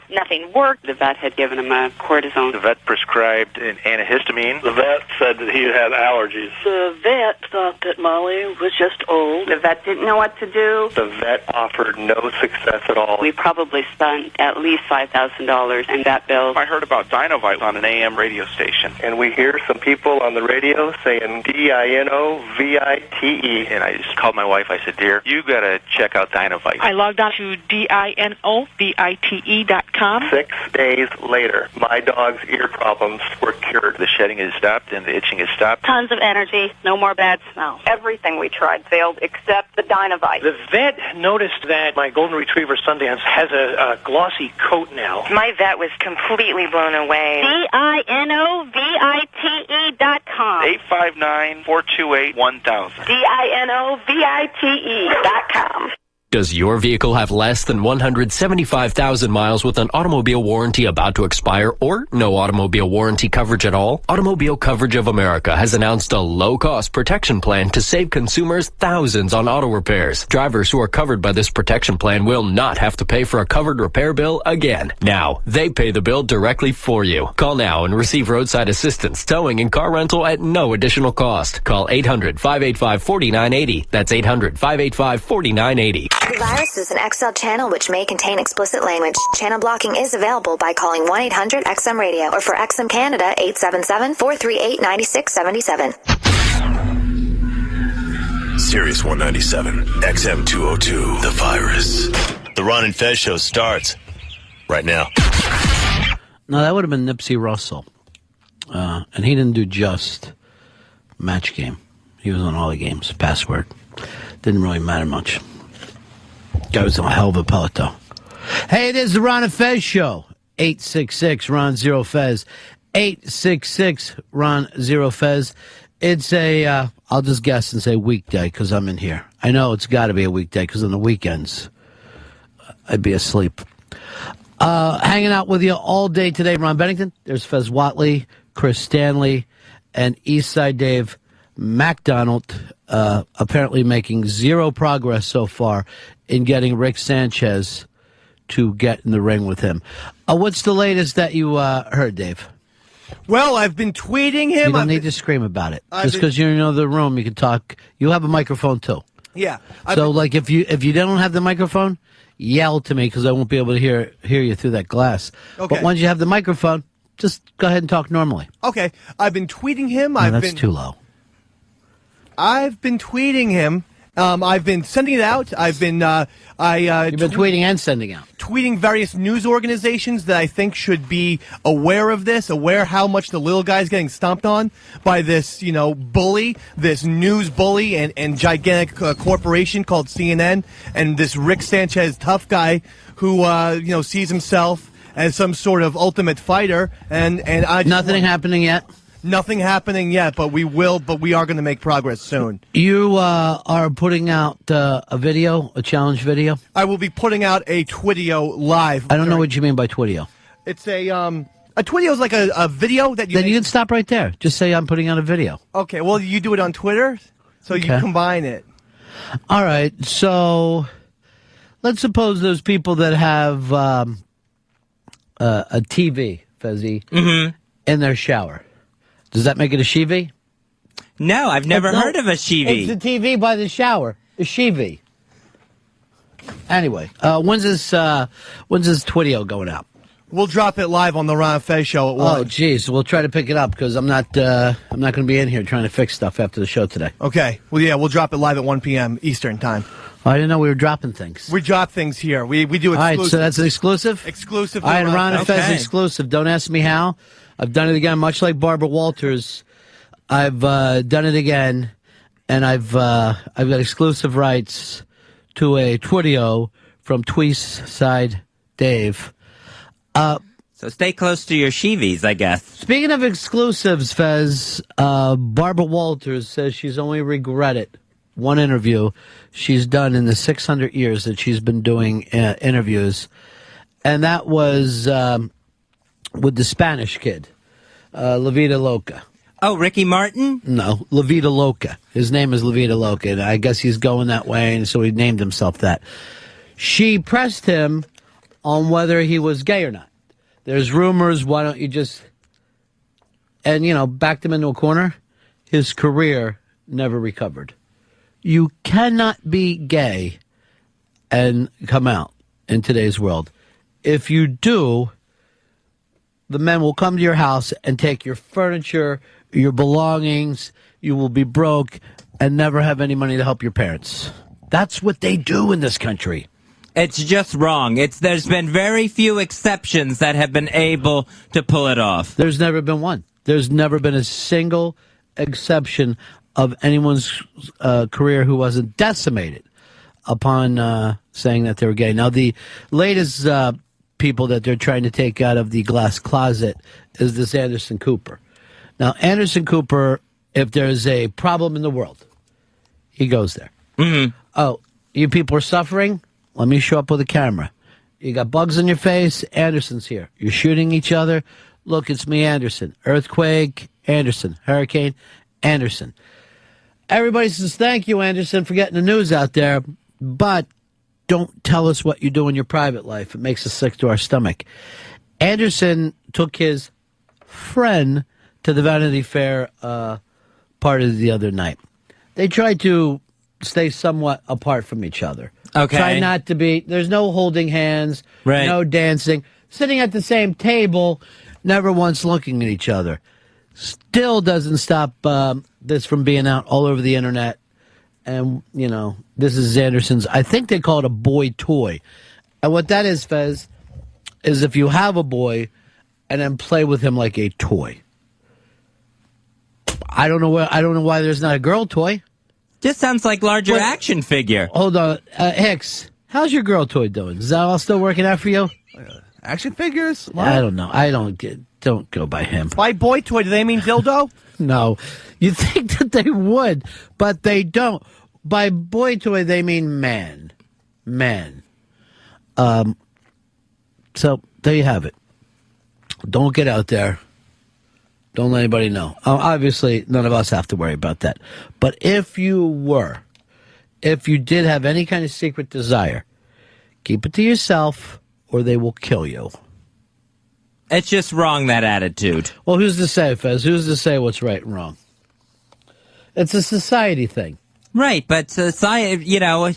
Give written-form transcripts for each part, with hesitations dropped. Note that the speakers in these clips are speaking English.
Nothing worked. The vet had given him a cortisone. The vet prescribed an antihistamine. The vet said that he had allergies. The vet thought that Molly was just old. The vet didn't know what to do. The vet offered no success at all. We probably spent at least $5,000 in vet bills. I heard about Dinovite on an AM radio station. And we hear some people on the radio saying Dinovite. And I just called my wife. I said, dear, you got to check out Dinovite. I logged on to Dinovite.com. 6 days later, my dog's ear problems were cured. The shedding has stopped and the itching has stopped. Tons of energy, no more bad smell. Everything we tried failed except the Dinovite. The vet noticed that my golden retriever Sundance has a glossy coat now. My vet was completely blown away. Dinovite.com. 859-428-1000. Dinovite.com. Does your vehicle have less than 175,000 miles with an automobile warranty about to expire or no automobile warranty coverage at all? Automobile Coverage of America has announced a low-cost protection plan to save consumers thousands on auto repairs. Drivers who are covered by this protection plan will not have to pay for a covered repair bill again. Now, they pay the bill directly for you. Call now and receive roadside assistance, towing, and car rental at no additional cost. Call 800-585-4980. That's 800-585-4980. The virus is an XL channel which may contain explicit language. Channel blocking is available by calling 1-800-XM-RADIO or for XM Canada 877-438-9677. Sirius 197, XM 202, The Virus. The Ron and Fez show starts right now. No, that would have been Nipsey Russell. And he didn't do just Match Game. He was on all the games. Password. Didn't really matter much. Guy was a hell of a pellet, though. Hey, it is the Ron and Fez show. 866-RON-0-FEZ. 866-RON-0-FEZ. It's a, I'll just guess and say weekday because I'm in here. I know it's got to be a weekday because on the weekends, I'd be asleep. Hanging out with you all day today, Ron Bennington. There's Fez Watley, Chris Stanley, and Eastside Dave MacDonald, apparently making zero progress so far in getting Rick Sanchez to get in the ring with him. What's the latest that you heard, Dave? Well, I've been tweeting him. You don't need to scream about it. Just because you're in another room, you can talk. You have a microphone, too. Yeah. Like, if you don't have the microphone, yell to me because I won't be able to hear you through that glass. Okay. But once you have the microphone, just go ahead and talk normally. Okay. I've been tweeting him. No, that's too low. I've been tweeting him. I've been sending it out. You've been tweeting and sending out. Tweeting various news organizations that I think should be aware of this, aware how much the little guy's getting stomped on by this, bully, this news bully and gigantic corporation called CNN, and this Rick Sanchez tough guy who, sees himself as some sort of ultimate fighter. And Nothing happening yet? Nothing happening yet, but we are going to make progress soon. You are putting out a video, a challenge video? I will be putting out a Twitio live. I don't know what you mean by Twitio. It's a Twitio is like a video that you... Then you can stop right there. Just say I'm putting out a video. Okay, well, you do it on Twitter, so you combine it. All right, so let's suppose those people that have a TV, Fezzy, in their shower. Does that make it a Shivi? No, I've never heard of a Shivi. It's a TV by the shower. A Shivi. Anyway, when's this Twitio going out? We'll drop it live on the Ron and Fez show at 1. Oh, geez. We'll try to pick it up because I'm not going to be in here trying to fix stuff after the show today. Okay. Well, yeah, we'll drop it live at 1 p.m. Eastern time. Oh, I didn't know we were dropping things. We drop things here. We do exclusive. All right, so that's an exclusive? Exclusive. All right, Ron and Fez exclusive. Don't ask me how. I've done it again, much like Barbara Walters. I've done it again, and I've got exclusive rights to a Twitio from Tweeside Dave. So stay close to your Shivis, I guess. Speaking of exclusives, Fez, Barbara Walters says she's only regretted one interview she's done in the 600 years that she's been doing interviews, and that was with the Spanish kid, La Vida Loca. Oh, Ricky Martin? No, La Vida Loca. His name is La Vida Loca, and I guess he's going that way, and so he named himself that. She pressed him on whether he was gay or not. There's rumors, why don't you just... And, backed him into a corner. His career never recovered. You cannot be gay and come out in today's world. If you do, the men will come to your house and take your furniture, your belongings. You will be broke and never have any money to help your parents. That's what they do in this country. It's just wrong. There's been very few exceptions that have been able to pull it off. There's never been one. There's never been a single exception of anyone's career who wasn't decimated upon saying that they were gay. Now, the latest people that they're trying to take out of the glass closet is this Anderson Cooper. Now, Anderson Cooper, if there's a problem in the world, he goes there. Mm-hmm. Oh, you people are suffering? Let me show up with a camera. You got bugs on your face? Anderson's here. You're shooting each other? Look, it's me, Anderson. Earthquake, Anderson. Hurricane, Anderson. Everybody says, thank you, Anderson, for getting the news out there, but don't tell us what you do in your private life. It makes us sick to our stomach. Anderson took his friend to the Vanity Fair party the other night. They tried to stay somewhat apart from each other. Okay. Try not to be, there's no holding hands, right. No dancing, sitting at the same table, never once looking at each other. Still doesn't stop this from being out all over the internet. And, this is Anderson's, I think they call it a boy toy. And what that is, Fez, is if you have a boy and then play with him like a toy. I don't know why there's not a girl toy. Just sounds like larger action figure. Hold on. Hicks, how's your girl toy doing? Is that all still working out for you? Action figures? What? I don't know. Don't go by him. By boy toy, do they mean dildo? No. You think that they would, but they don't. By boy toy, they mean man. Man. So, there you have it. Don't get out there. Don't let anybody know. Obviously, none of us have to worry about that. But if you did have any kind of secret desire, keep it to yourself or they will kill you. It's just wrong, that attitude. Well, who's to say, Fez? Who's to say what's right and wrong? It's a society thing. Right, but society, killing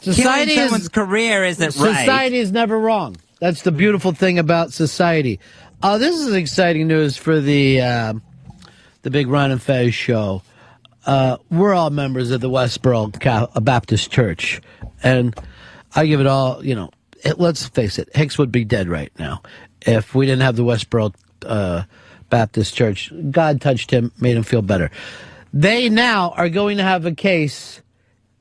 someone's career isn't right. Society is never wrong. That's the beautiful thing about society. This is exciting news for the big Ron and Fez show. We're all members of the Westboro Baptist Church, and I give it all, let's face it, Hicks would be dead right now if we didn't have the Westboro Baptist Church. God touched him, made him feel better. They now are going to have a case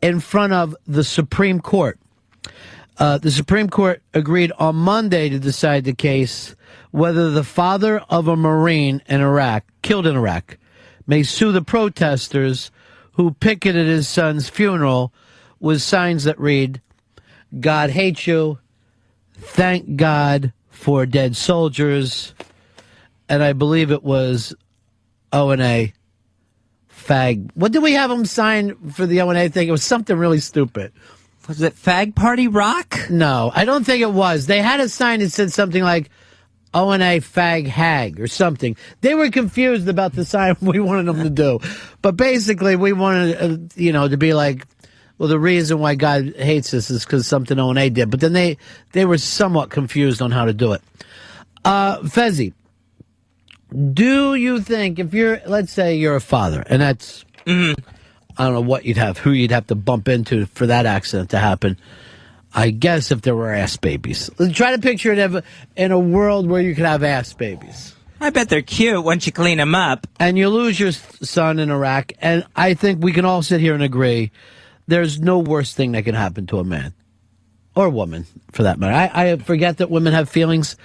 in front of the Supreme Court. The Supreme Court agreed on Monday to decide the case whether the father of a Marine in Iraq, killed in Iraq, may sue the protesters who picketed his son's funeral with signs that read, "God hates you, thank God for dead soldiers," and I believe it was O&A fag. What did we have them sign for the O&A thing? It was something really stupid. Was it Fag Party Rock? No, I don't think it was. They had a sign that said something like O&A fag hag or something. They were confused about the sign we wanted them to do. But basically, we wanted, to be like, well, the reason why God hates us is because something O&A did. But then they were somewhat confused on how to do it. Fezzy, do you think if let's say you're a father, and that's, I don't know who you'd have to bump into for that accident to happen. I guess if there were ass babies. Try to picture it in a world where you could have ass babies. I bet they're cute once you clean them up. And you lose your son in Iraq, and I think we can all sit here and agree there's no worse thing that can happen to a man. Or a woman, for that matter. I forget that women have feelings.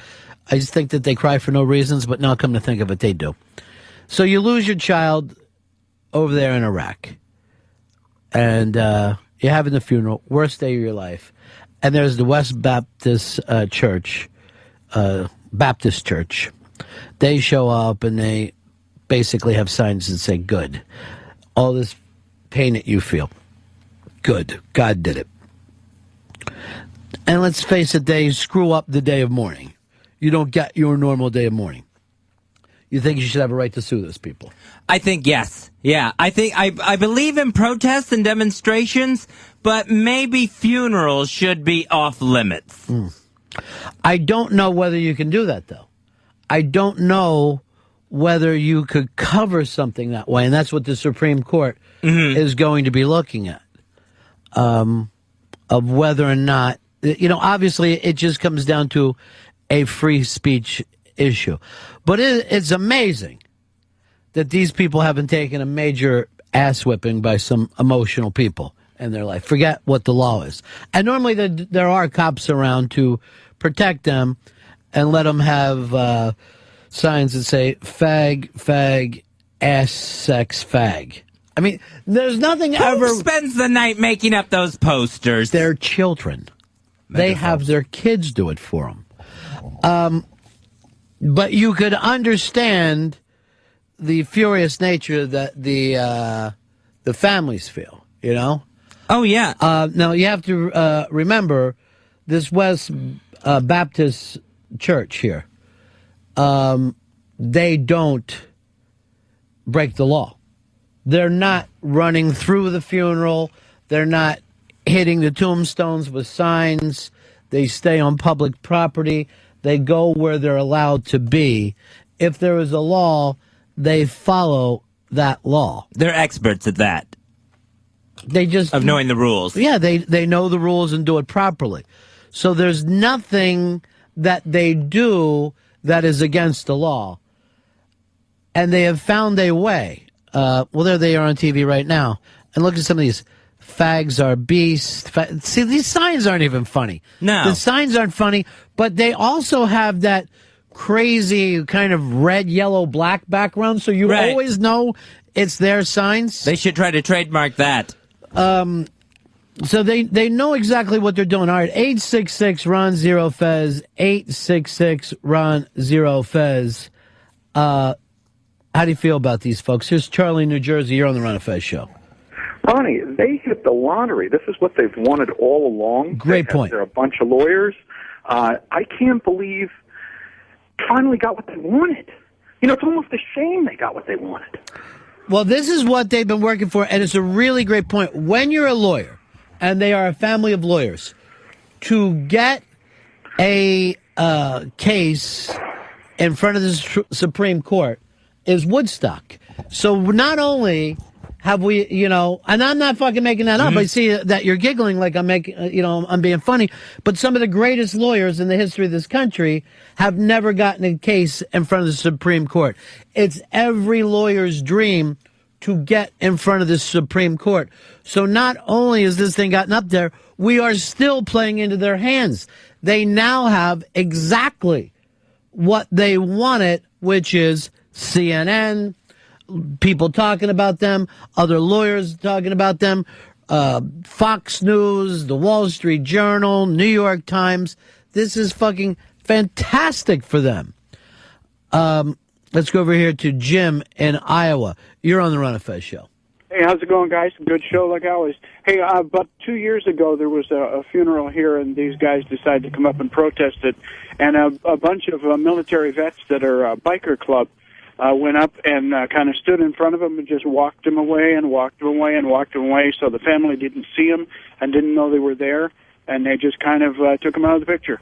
I just think that they cry for no reasons, but now come to think of it, they do. So you lose your child over there in Iraq. And you're having the funeral, worst day of your life. And there's the West Baptist Church, Baptist Church. They show up and they basically have signs that say, good. All this pain that you feel, good. God did it. And let's face it, they screw up the day of mourning. You don't get your normal day of mourning. You think you should have a right to sue those people? I think yes. Yeah, I believe in protests and demonstrations, but maybe funerals should be off limits. I don't know whether you can do that, though. I don't know whether you could cover something that way, and that's what the Supreme Court is going to be looking at, of whether or not, obviously it just comes down to a free speech issue. But it's amazing that these people haven't taken a major ass whipping by some emotional people in their life. Forget what the law is. And normally there are cops around to protect them and let them have signs that say fag, fag, ass, sex, fag. I mean, there's nothing ever... Who spends the night making up those posters? Their children. They have their kids do it for them. But you could understand the furious nature that the families feel, Oh, yeah. Now, you have to remember this West Baptist church here. They don't break the law. They're not running through the funeral. They're not hitting the tombstones with signs. They stay on public property. They go where they're allowed to be. If there is a law, they follow that law. They're experts at that. They just... Of knowing the rules. Yeah, they know the rules and do it properly. So there's nothing that they do that is against the law. And they have found a way. Well, there they are on TV right now. And look at some of these. Fags are beasts. See, these signs aren't even funny. No. The signs aren't funny, but they also have that crazy kind of red, yellow, black background, so you always know it's their signs. They should try to trademark that. So they know exactly what they're doing. All right, 866-RON-0-FEZ, 866-RON-0-FEZ. How do you feel about these folks? Here's Charlie, New Jersey. You're on the Ron and Fez show. Ronnie, they hit the lottery. This is what they've wanted all along. Great point. They're a bunch of lawyers. I can't believe finally got what they wanted. It's almost a shame they got what they wanted. Well, this is what they've been working for, and it's a really great point. When you're a lawyer, and they are a family of lawyers, to get a case in front of the Supreme Court is Woodstock. So not only have we, and I'm not fucking making that up. I see that you're giggling like I'm making, I'm being funny. But some of the greatest lawyers in the history of this country have never gotten a case in front of the Supreme Court. It's every lawyer's dream to get in front of the Supreme Court. So not only has this thing gotten up there, we are still playing into their hands. They now have exactly what they wanted, which is CNN, people talking about them, other lawyers talking about them, Fox News, the Wall Street Journal, New York Times. This is fucking fantastic for them. Let's go over here to Jim in Iowa. You're on the Ron and Fez show. Hey, how's it going, guys? Good show, like always. Hey, about 2 years ago, there was a funeral here, and these guys decided to come up and protest it. And a bunch of military vets that are a biker club went up and kind of stood in front of him and just walked him away and walked him away and walked him away, so the family didn't see him and didn't know they were there, and they just kind of took him out of the picture.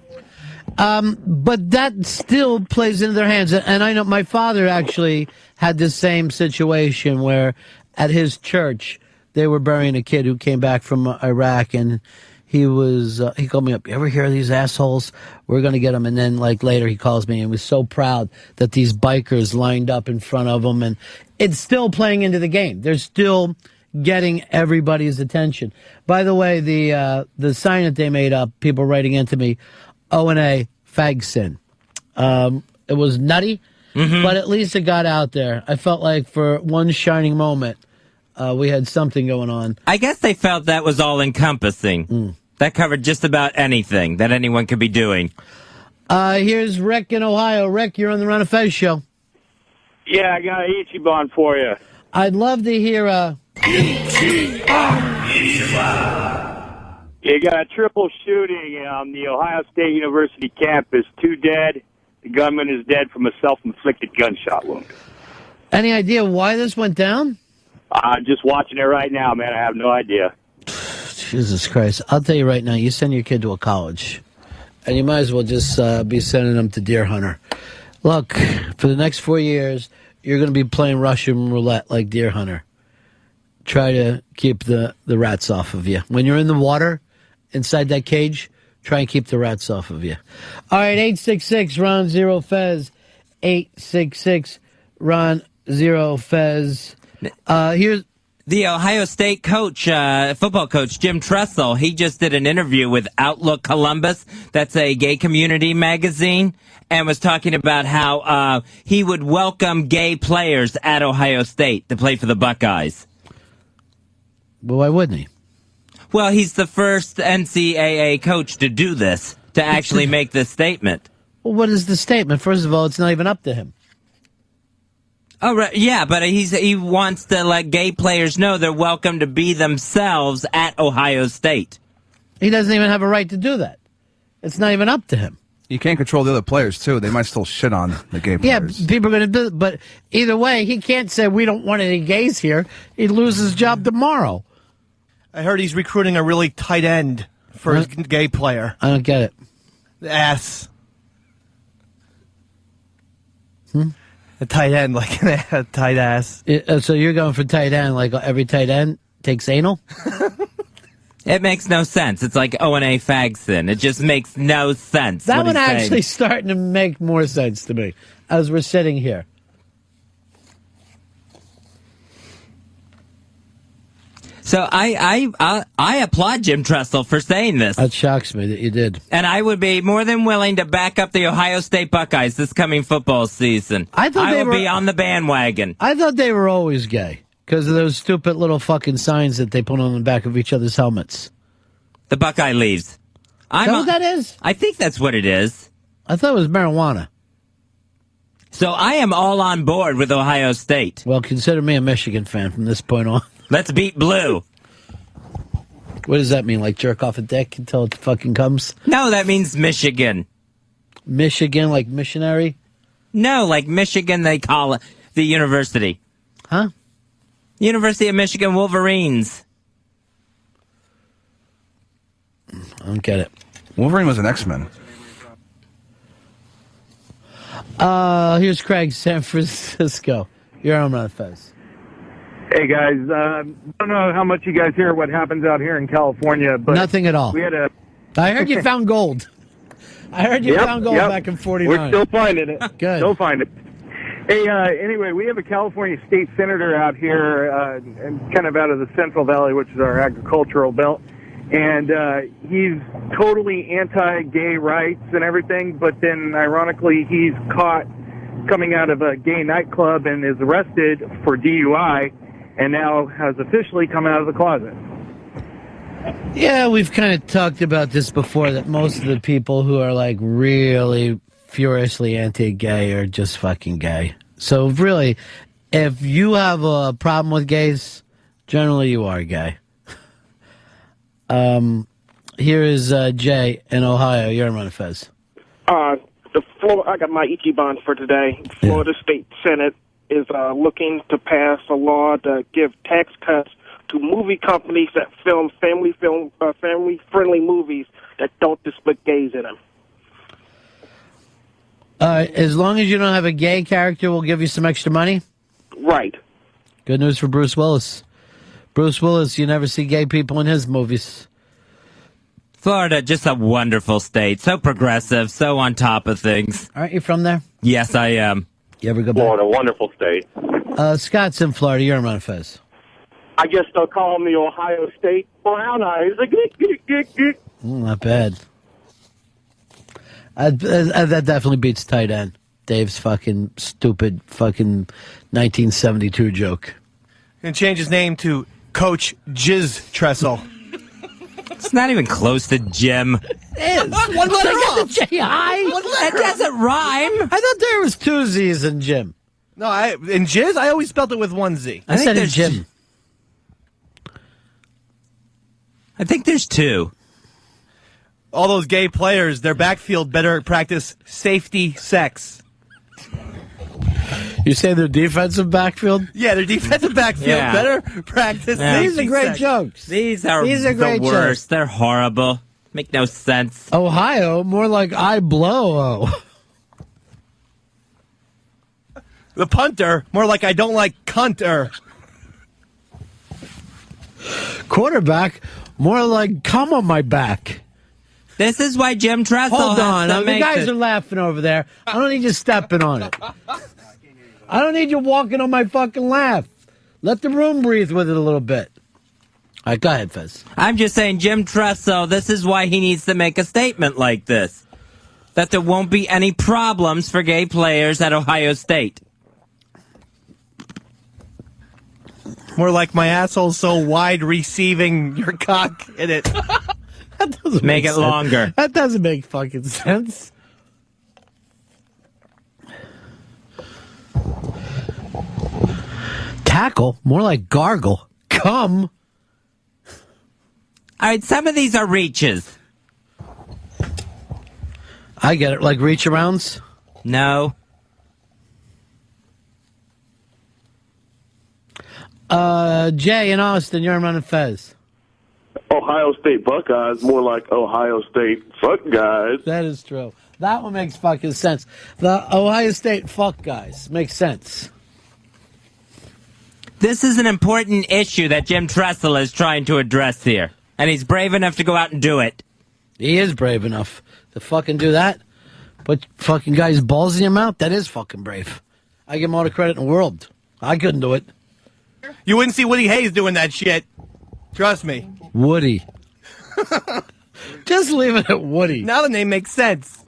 But that still plays into their hands. And I know my father actually had the same situation where at his church they were burying a kid who came back from Iraq, and he called me up. You ever hear of these assholes? We're going to get them. And then later he calls me and was so proud that these bikers lined up in front of him. And it's still playing into the game. They're still getting everybody's attention. By the way, the sign that they made up, people writing into me, O&A, fag sin. It was nutty, but at least it got out there. I felt like for one shining moment, we had something going on. I guess they felt that was all-encompassing. That covered just about anything that anyone could be doing. Here's Rick in Ohio. Rick, you're on the Ron and Fez show. Yeah, I got an Ichiban for you. I'd love to hear Yeah, You got a triple shooting on the Ohio State University campus. 2 dead. The gunman is dead from a self-inflicted gunshot wound. Any idea why this went down? Just watching it right now, man. I have no idea. Jesus Christ. I'll tell you right now, you send your kid to a college, and you might as well just be sending them to Deer Hunter. Look, for the next 4 years, you're going to be playing Russian roulette like Deer Hunter. Try to keep the rats off of you. When you're in the water, inside that cage, try and keep the rats off of you. All right, 866 Ron Zero Fez. 866 Ron Zero Fez. Here's the Ohio State coach, football coach, Jim Tressel. He just did an interview with Outlook Columbus. That's a gay community magazine, and was talking about how he would welcome gay players at Ohio State to play for the Buckeyes. Well, why wouldn't he? Well, he's the first NCAA coach to do this, to actually make this statement. Well, what is the statement? First of all, it's not even up to him. Oh, right. Yeah, but he wants to let gay players know they're welcome to be themselves at Ohio State. He doesn't even have a right to do that. It's not even up to him. You can't control the other players, too. They might still shit on the gay players. Yeah, people are going to do it. But either way, he can't say we don't want any gays here. He'd lose his job tomorrow. I heard he's recruiting a really tight end for his gay player. I don't get it. The ass. A tight end, like a tight ass. So you're going for tight end, like every tight end takes anal? It makes no sense. It's like O&A Fagson. It just makes no sense. That one actually starting to make more sense to me as we're sitting here. So I applaud Jim Tressel for saying this. That shocks me that you did. And I would be more than willing to back up the Ohio State Buckeyes this coming football season. I would be on the bandwagon. I thought they were always gay because of those stupid little fucking signs that they put on the back of each other's helmets. The Buckeye leaves. Is that what that is? I think that's what it is. I thought it was marijuana. So I am all on board with Ohio State. Well, consider me a Michigan fan from this point on. Let's beat blue. What does that mean? Like jerk off a dick until it fucking comes? No, that means Michigan. Michigan, like missionary? No, like Michigan, they call it the university. Huh? University of Michigan Wolverines. I don't get it. Wolverine was an X-Men. Here's Craig, San Francisco. You're on Ron and Fez. Hey guys, don't know how much you guys hear what happens out here in California, but nothing at all. We had I heard you found gold. I heard you found gold back in '49. We're still finding it. Good. Still finding it. Hey, anyway, we have a California state senator out here, and kind of out of the Central Valley, which is our agricultural belt, and he's totally anti-gay rights and everything. But then, ironically, he's caught coming out of a gay nightclub and is arrested for DUI. And now has officially come out of the closet. Yeah, we've kind of talked about this before, that most of the people who are like really furiously anti-gay are just fucking gay. So really, if you have a problem with gays, generally you are gay. Here is Jay in Ohio. You're on Ron and Fez. I got my Ichiban for today. Florida State Senate is looking to pass a law to give tax cuts to movie companies that film family-friendly movies that don't display gays in them. As long as you don't have a gay character, we'll give you some extra money? Right. Good news for Bruce Willis. Bruce Willis, you never see gay people in his movies. Florida, just a wonderful state. So progressive, so on top of things. Aren't you from there? Yes, I am. You ever go back? Florida, wonderful state. Scott's in Florida. You're on Ron and Fez. I guess they'll call them the Ohio State Brown Eyes. Not bad. That definitely beats tight end. Dave's fucking stupid fucking 1972 joke. And change his name to Coach Jizz Tressel. It's not even close to Jim. It is. One letter off. J high. That doesn't rhyme. I thought there was two Z's in Jim. No, in Jizz, I always spelled it with one Z. I said in Jim. I think there's two. all those gay players, their backfield better practice safety sex. You say their defensive backfield? Yeah, their defensive backfield better practice safety These are great sex. jokes. These are great the worst. jokes. They're horrible. Make no sense. Ohio, more like I blow. The punter, more like I don't like cunter. Quarterback, more like come on my back. This is why Jim Tressel Hold has on. to The make guys the- are laughing over there. I don't need you stepping on it. I don't need you walking on my fucking laugh. Let the room breathe with it a little bit. All right, go ahead, Fez. I'm just saying, Jim Tressel, this is why he needs to make a statement like this. That there won't be any problems for gay players at Ohio State. More like my asshole so wide receiving your cock in it. That doesn't Make it sense. longer. That doesn't make fucking sense. Tackle, more like gargle. Come. All right, some of these are reaches. I get it. Like reach arounds? No. Jay in Austin, you're running Fez. Ohio State Buckeyes, more like Ohio State fuck guys. That is true. That one makes fucking sense. The Ohio State fuck guys makes sense. This is an important issue that Jim Tressel is trying to address here. And he's brave enough to go out and do it. He is brave enough to fucking do that. Put fucking guys' balls in your mouth? That is fucking brave. I give him all the credit in the world. I couldn't do it. You wouldn't see Woody Hayes doing that shit. Trust me. Woody. Just leave it at Woody. Now the name makes sense.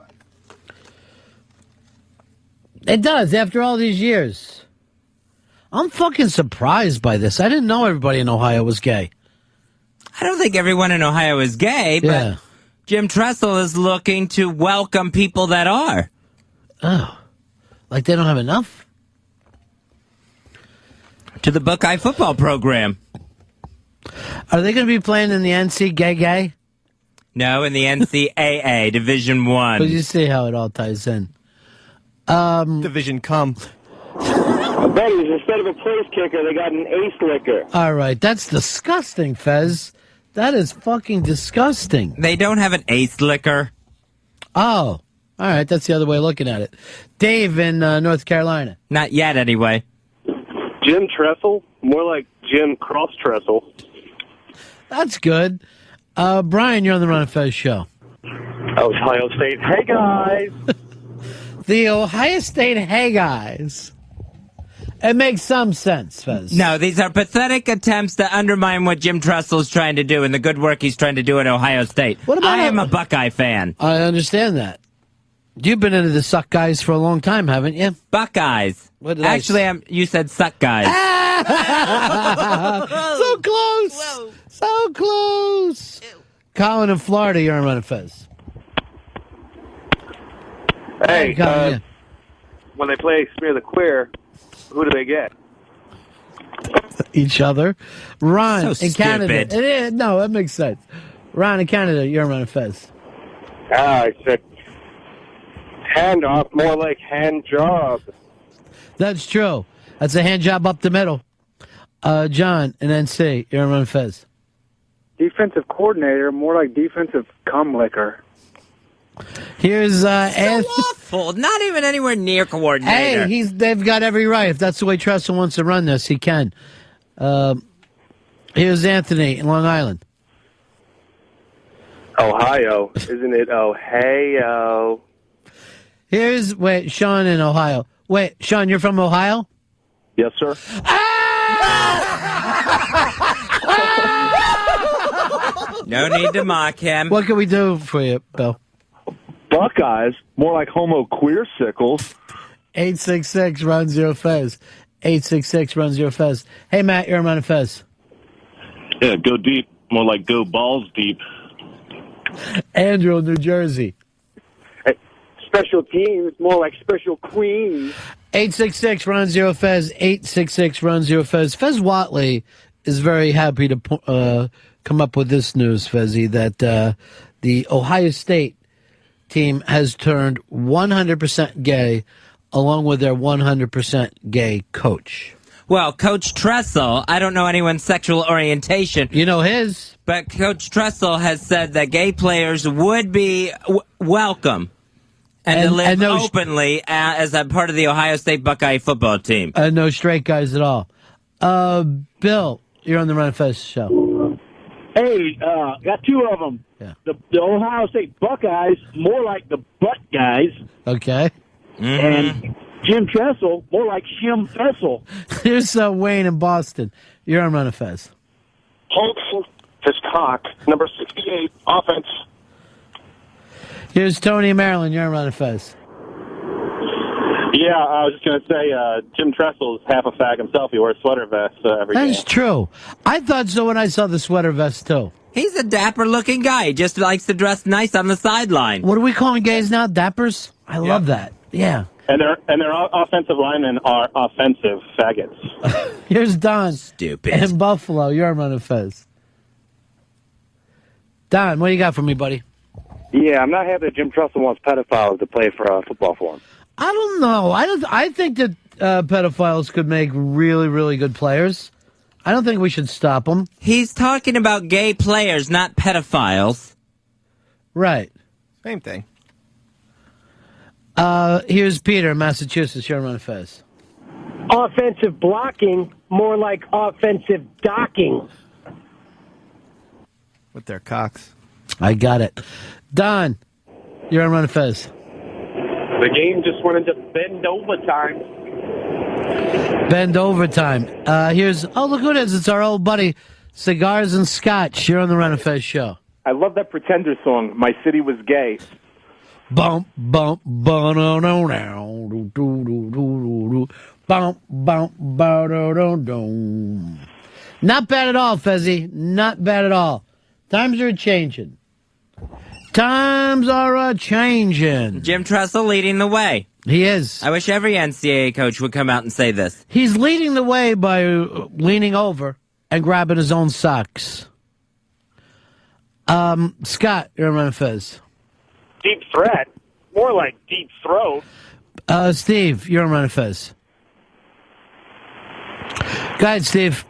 It does, after all these years. I'm fucking surprised by this. I didn't know everybody in Ohio was gay. I don't think everyone in Ohio is gay, but Yeah. Jim Tressel is looking to welcome people that are. Oh. Like they don't have enough? To the Buckeye football program. Are they going to be playing in the NC gay? No, in the NCAA Division But you I. see how it all ties in. Division come. Buddies, instead of a place kicker, they got an ace licker. All right, that's disgusting, Fez. That is fucking disgusting. They don't have an ace liquor. Oh, all right, that's the other way of looking at it. Dave in North Carolina. Not yet, anyway. Jim Tressel, more like Jim Cross Tressel. That's good. Brian, you're on the Ron and Fez show. Ohio State. Hey guys. The Ohio State Hey Guys. It makes some sense, Fez. No, these are pathetic attempts to undermine what Jim Tressel is trying to do and the good work he's trying to do at Ohio State. What about I am a Buckeye fan. I understand that. You've been into the suck guys for a long time, haven't you? Buckeyes. What did I Actually, you said suck guys. So close. So close. Colin in Florida, you're on Ron and Fez. Hey, Colin, yeah. when they play Smear the Queer, who do they get? Each other. Ron So in Canada. stupid. No, that makes sense. Ron in Canada, you're on Ron and Fez. I said hand off, more like hand job. That's true. That's a hand job up the middle. John in NC, you're on Ron and Fez. Defensive coordinator, more like defensive cum licker. Here's Anthony. Awful. Not even anywhere near coordinator. Hey, they've got every right. If that's the way Tressel wants to run this, he can. Here's Anthony in Long Island. Ohio, isn't it? Ohio. Here's Sean in Ohio. Wait, Sean, you're from Ohio? Yes, sir. No need to mock him. What can we do for you, Bill? Buckeyes, more like homo queer sickles. 866 Run Zero Fez. 866 Run Zero Fez. Hey, Matt, you're on Run Fez. Yeah, go deep, more like go balls deep. Andrew in New Jersey. Special teams, more like special queens. 866 Run Zero Fez. 866 Run Zero Fez. Fez Watley is very happy to come up with this news, Fezzy, that the Ohio State team has turned 100% gay, along with their 100% gay coach. Well, Coach Tressel, I don't know anyone's sexual orientation. You know his. But Coach Tressel has said that gay players would be welcome and to live openly as a part of the Ohio State Buckeye football team. No straight guys at all. Bill, you're on the Ron and Fez show. Hey, got two of them. Yeah. The Ohio State Buckeyes, more like the butt guys. Okay. And Jim Tressel, more like Shim Fessel. Here's Wayne in Boston. You're on Ron and Fez. Hopeful to talk. Number 68, offense. Here's Tony in Maryland. You're on Ron and Fez. Yeah, I was just going to say, Jim Tressel's half a fag himself. He wears sweater vests every day. That's true. I thought so when I saw the sweater vest, too. He's a dapper-looking guy. He just likes to dress nice on the sideline. What are we calling gays now? Dappers? I love that. Yeah. And their offensive linemen are offensive faggots. Here's Don. Stupid. In Buffalo. You're on Ron and Fez. Don, what do you got for me, buddy? Yeah, I'm not happy that Jim Tressel wants pedophiles to play for football for him. I don't know. I think that pedophiles could make really, really good players. I don't think we should stop them. He's talking about gay players, not pedophiles. Right. Same thing. Here's Peter in Massachusetts. You're on Ron and Fez. Offensive blocking, more like offensive docking. With their cocks. I got it. Don, you're on Ron and Fez. The game just went into bend overtime. Bend overtime. Look who it is. It's our old buddy, Cigars and Scotch. You're on the Ron and Fez show. I love that Pretender song, My City Was Gay. Bump, bump, ba-no-no-no, do-do-do-do-do, bump, bump, ba-do-do-do. Not bad at all, Fezzy. Not bad at all. Times are a-changing. Times are a-changing. Jim Tressel leading the way. He is. I wish every NCAA coach would come out and say this. He's leading the way by leaning over and grabbing his own socks. Scott, you're on Ron and Fez. Deep threat. More like deep throat. Steve, you're on Ron and Fez. Go ahead, Steve.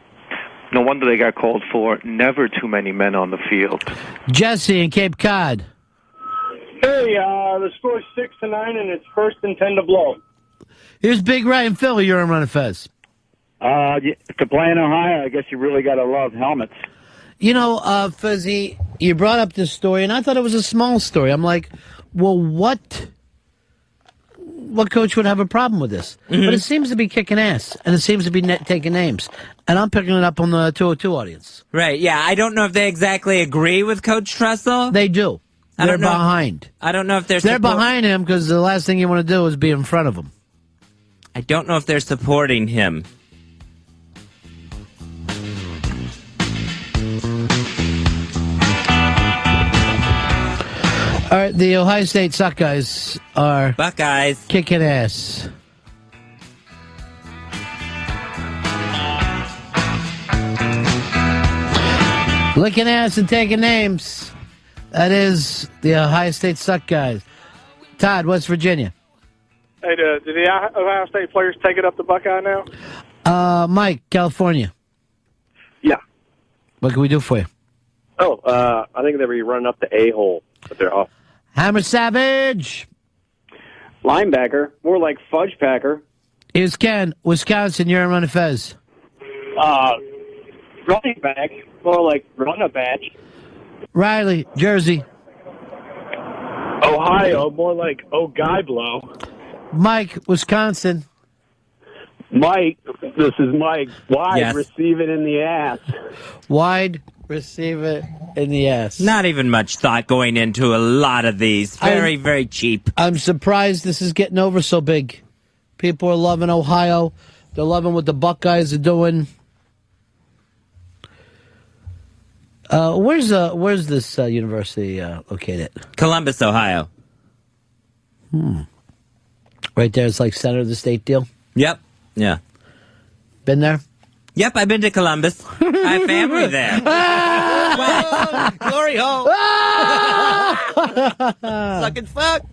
No wonder they got called for never too many men on the field. Jesse in Cape Cod. Hey, the score's 6-9, and it's 1st and 10 to blow. Here's Big Ray in Philly. You're on Ron and Fez. To play in Ohio, I guess you really got to love helmets. You know, Fezzy, you brought up this story, and I thought it was a small story. I'm like, well, what coach would have a problem with this? Mm-hmm. But it seems to be kicking ass, and it seems to be taking names. And I'm picking it up on the 202 audience. Right, yeah. I don't know if they exactly agree with Coach Tressel. They do. They're behind. I don't know if they're behind him because the last thing you want to do is be in front of him. I don't know if they're supporting him. All right, the Ohio State Buckeyes are Buckeyes kicking ass. Licking ass and taking names. That is the Ohio State Buckeyes. Todd, West Virginia. Hey, do the Ohio State players take it up the Buckeye now? Mike, California. Yeah. What can we do for you? I think they were running up the A-hole, but they're off. Hammer Savage. Linebacker, more like fudge packer. Here's Ken, Wisconsin. You're on Ron and Fez. Running back, more like run-a-batch. Riley, Jersey. Ohio, more like guy blow. Mike, Wisconsin. Mike, this is Mike. Wide, yes. Receive it in the ass. Wide, receive it in the ass. Not even much thought going into a lot of these. Very cheap. I'm surprised this is getting over so big. People are loving Ohio. They're loving what the Buckeyes are doing. Where's this university located? Columbus, Ohio. Right there, it's like center of the state deal. Yep. Yeah. Been there? Yep, I've been to Columbus. I have family there. Glory hole. Suck and fuck.